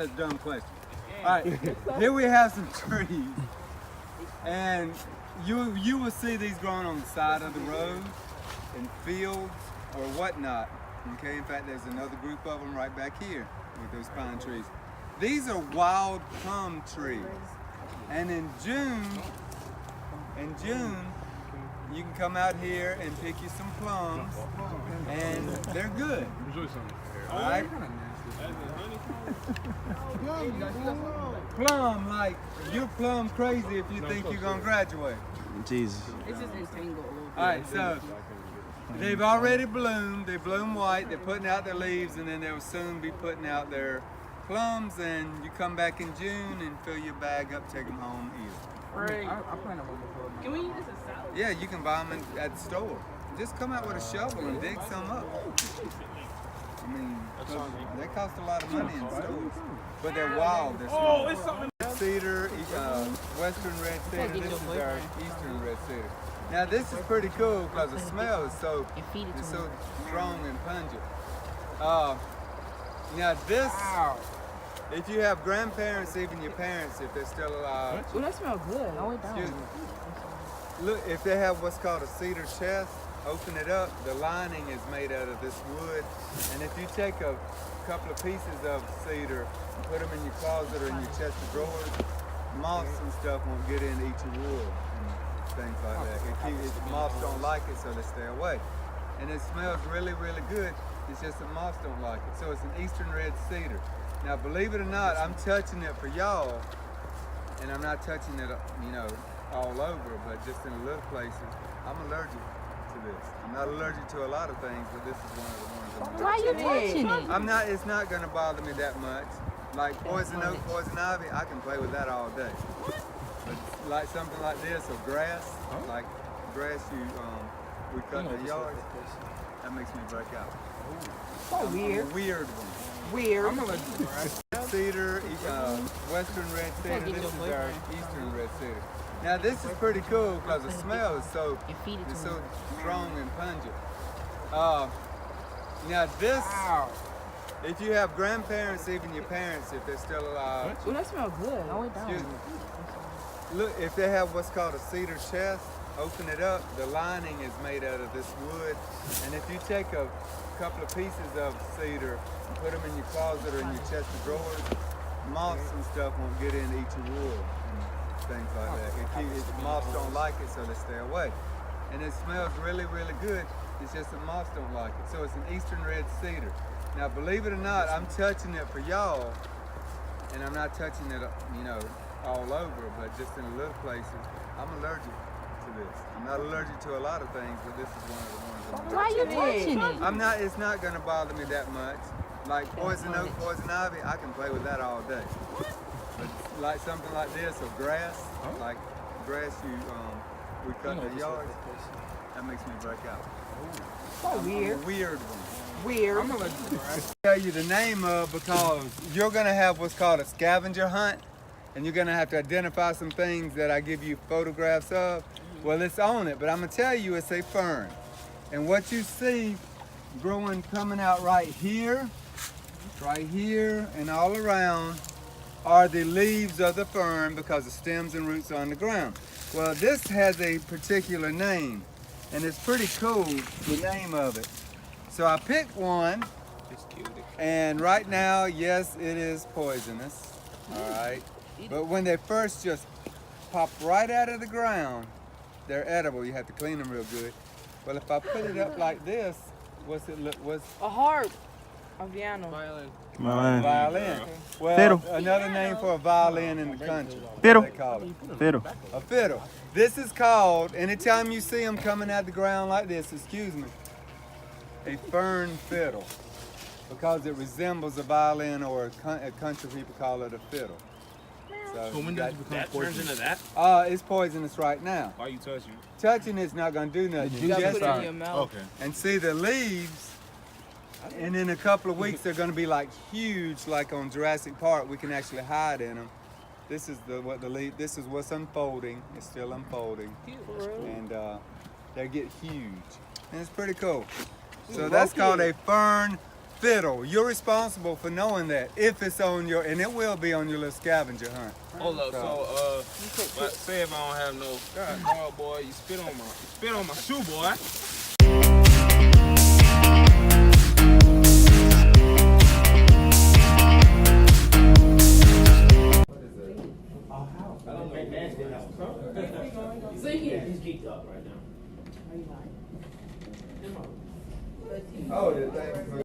That's a dumb question. All right, here we have some trees, and you will see these growing on the side of the road, in fields or whatnot. Okay, in fact, there's another group of them right back here with those pine trees. These are wild plum trees, and in June, you can come out here and pick you some plums, and they're good. All right. Plum, like you're plum crazy if you think you're gonna graduate. Jesus. It's just entangled. All right, so they've already bloomed. They bloom white. They're putting out their leaves, and then they'll soon be putting out their plums. And you come back in June and fill your bag up, take them home, eat them. Right. I plan on one before. Can we use this as salad? Yeah, you can buy them at the store. Just come out with a shovel and dig some up. I mean, they cost a lot of money in stores, but they're wild. They're small. It's something. Cedar, western red cedar. This is our eastern red cedar. Now this is pretty cool because the smell is so strong and pungent. Now this, if you have grandparents, even your parents, if they're still alive. Oh, that smells good. Oh, it does. Look, if they have what's called a cedar chest, open it up. The lining is made out of this wood, and if you take a couple of pieces of cedar and put them in your closet or in your chest of drawers, moths and stuff won't get in to eat your wool and things like that. Moths don't like it, so they stay away. And it smells really, really good. It's just that moths don't like it. So it's an eastern red cedar. Now, believe it or not, I'm touching it for y'all, and I'm not touching it, all over, but just in little places. I'm allergic to this. I'm not allergic to a lot of things, but this is one of the ones I'm Why are you touching it? I'm not, it's not gonna bother me that much. Like poison oak, poison ivy, I can play with that all day. But like something like this, or grass, like grass we cut in the yard, that makes me break out. So weird. I'm a weird one. Weird. I'm allergic to grass. Cedar, western red cedar, this is our eastern red cedar. Now this is pretty cool because the smell is so strong and pungent. Now this, if you have grandparents, even your parents, if they're still alive. Oh, that smells good. Oh, it does. Look, if they have what's called a cedar chest, open it up. The lining is made out of this wood, and if you take a couple of pieces of cedar and put them in your closet or in your chest of drawers, moths and stuff won't get in to eat your wool and things like that. Moths don't like it, so they stay away. And it smells really, really good. It's just that moths don't like it. So it's an eastern red cedar. Now, believe it or not, I'm touching it for y'all, and I'm not touching it, all over, but just in little places. I'm allergic to this. I'm not allergic to a lot of things, but this is one of the ones I'm Why are you touching it? I'm not, it's not gonna bother me that much. Like poison oak, poison ivy, I can play with that all day. But like something like this, or grass, like grass we cut in the yard, that makes me break out. So weird. I'm a weird one. Weird. I'm allergic to grass. Tell you the name of because you're gonna have what's called a scavenger hunt, and you're gonna have to identify some things that I give you photographs of. Well, it's on it, but I'm gonna tell you it's a fern. And what you see growing, coming out right here, and all around are the leaves of the fern because the stems and roots are on the ground. Well, this has a particular name, and it's pretty cool, the name of it. So I picked one, and right now, yes, it is poisonous, all right? But when they first just pop right out of the ground, they're edible. You have to clean them real good. Well, if I put it up like this, what's it look? What's a harp? A piano. violin? Well, Fiddle. Another name for a violin in the country. Fiddle. They call it Fiddle. a fiddle. This is called, anytime you see them coming out the ground like this, excuse me, a fern fiddle, because it resembles a violin, or a country people call it a fiddle. So when does it become That poison? turns into that? It's poisonous right now. Why are you touching? Touching it's not gonna do nothing. You gotta Just- put it in your mouth. Okay. and see the leaves, and in a couple of weeks they're going to be like huge, like on Jurassic Park. We can actually hide in them. This is this is what's unfolding. It's still unfolding, and they get huge, and it's pretty cool. So that's called a fern fiddle. You're responsible for knowing that if it's on your, and it will be on your little scavenger hunt. Hold up, say if I don't have no, God, boy, you spit on my shoe, boy. He's geeked up right now. Oh, the thing.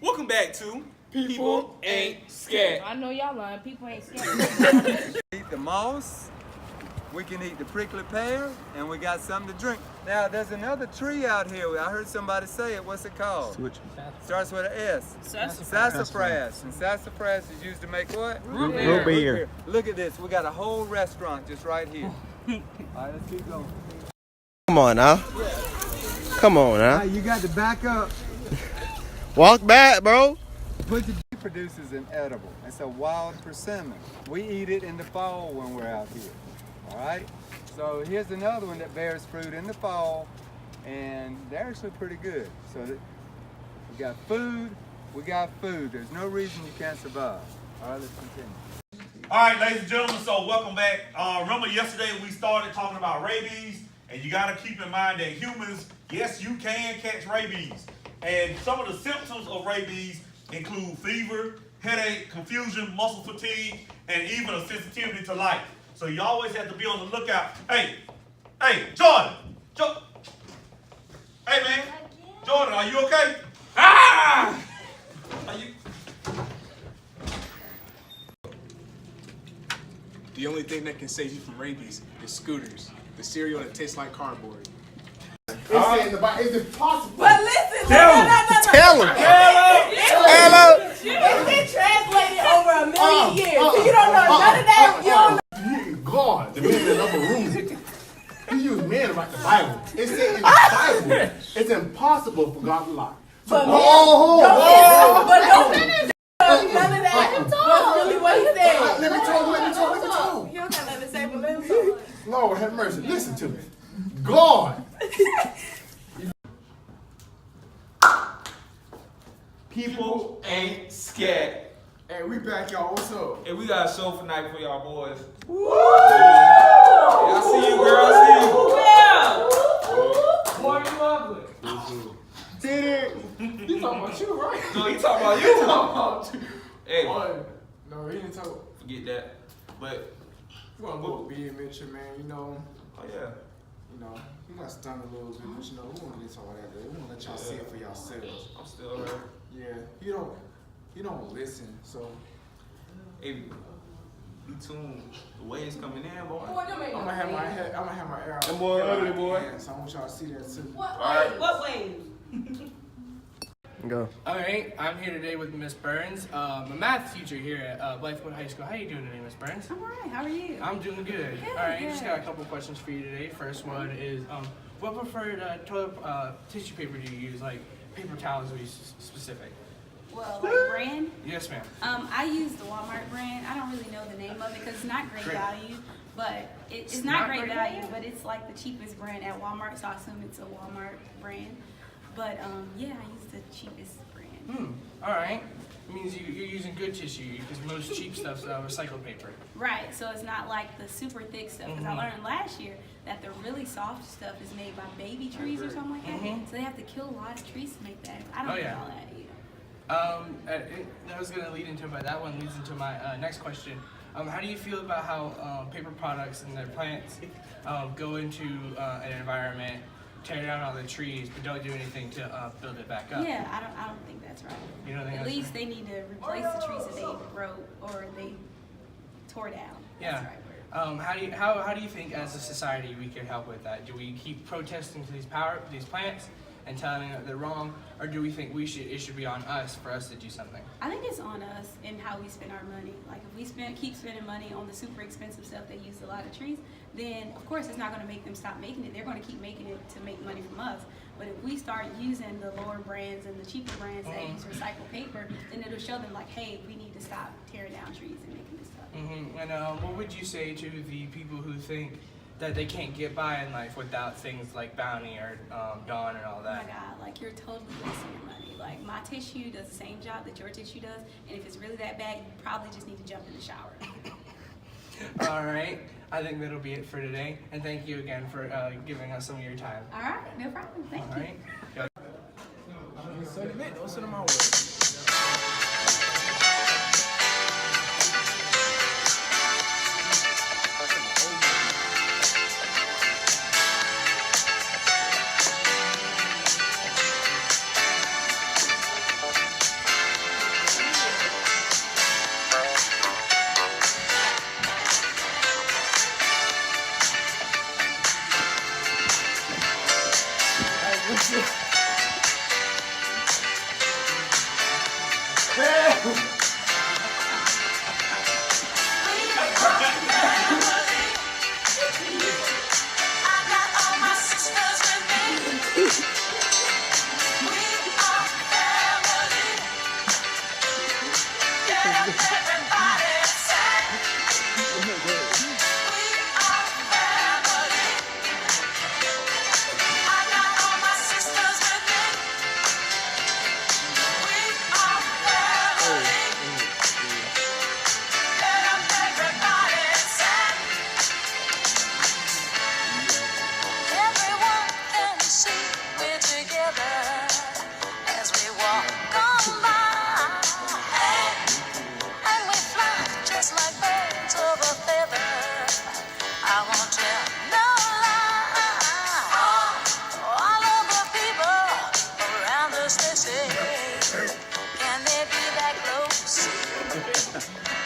Welcome back to People Ain't Scared. I know y'all lying. People ain't scared. Eat the moss, we can eat the prickly pear, and we got something to drink. Now, there's another tree out here. I heard somebody say it. What's it called? Starts with an S. Sassafras. And sassafras is used to make what? Root beer. Root beer. Look at this. We got a whole restaurant just right here. All right, let's keep going. Come on now. Come on now. You got to back up. Walk back, bro. What the bee produces an edible. It's a wild persimmon. We eat it in the fall when we're out here. All right? So here's another one that bears fruit in the fall, and they're actually pretty good. So we got food. There's no reason you can't survive. All right, let's continue. All right, ladies and gentlemen, so welcome back. Remember yesterday we started talking about rabies, and you got to keep in mind that humans, yes, you can catch rabies. And some of the symptoms of rabies include fever, headache, confusion, muscle fatigue, and even a sensitivity to light. So you always have to be on the lookout. Hey, Jordan. Hey, man. Jordan, are you okay? Ah! Are you? The only thing that can save you from rabies is Scooters, the cereal that tastes like cardboard. Is it possible? But listen, Tell him. It's been translated over a million years. So you don't know none of that. You don't know. God, the man in the upper room. He used man to write the Bible. It said in the Bible, it's impossible for God to lie. So, But don't none of that. That's really what he said. Let me talk. You don't have nothing to say, but let him talk. Lord have mercy. Listen to me. God. People ain't scared. Hey, we back, y'all. What's up? And we got a show for night for y'all boys. Yeah, I see you, girl. I see you. Boy, you ugly. Did it? He talking about you, right? No, he talking about you. Talking about you. Hey, No, he didn't talk. forget that. But, You want to go with being Mitchell, man. You know, oh yeah. he got stung a little bit, but we want to get all that. We want to let y'all see it for yourselves. I'm still hurt. Yeah, you don't listen, so Hey, be tuned. The way it's coming in, boy. I'm gonna have my hair out. That boy ugly, boy. Yeah, so I want y'all to see that too. What way? Go. All right, I'm here today with Miss Burns, a math teacher here at Blythewood High School. How you doing today, Miss Burns? I'm alright. How are you? I'm doing good. All right, just got a couple questions for you today. First one is, what preferred toilet tissue paper do you use? Like paper towels, to be specific. Well, like brand, Yes, ma'am. I use the Walmart brand. I don't really know the name of it because it's not great Great. value, but it's It's not not great great value, but it's like the cheapest brand at Walmart, so I assume it's a Walmart brand. But yeah, I use the cheapest brand. All right. It means you're using good tissue because most cheap stuff's recycled paper. Right, so it's not like the super thick stuff. Because I learned last year that the really soft stuff is made by baby trees or something like that. So they have to kill a lot of trees to make that. I don't Oh, know yeah. all that either. That was going to lead into, but that one leads into my next question. How do you feel about how paper products and their plants go into an environment, tear down all the trees, but don't do anything to build it back up? Yeah, I don't think that's right. You don't think At that's least they need to replace the trees that they broke or they tore down. Yeah. That's the right word. How do you think as a society we could help with that? Do we keep protesting to these plants and telling them that they're wrong, or do we think it should be on us for us to do something? I think it's on us and how we spend our money. Like if we keep spending money on the super expensive stuff that use a lot of trees, then of course it's not going to make them stop making it. They're going to keep making it to make money from us. But if we start using the lower brands and the cheaper brands that use recycled paper, then it'll show them like, hey, we need to stop tearing down trees and making this stuff. And what would you say to the people who think that they can't get by in life without things like Bounty or Dawn and all Oh my that? God, like you're totally wasting your money. Like my tissue does the same job that your tissue does, and if it's really that bad, you probably just need to jump in the shower. All right, I think that'll be it for today. And thank you again for giving us some of your time. All right, no problem. Thank All you. right. Don't send them my way.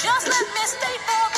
Just let me stay for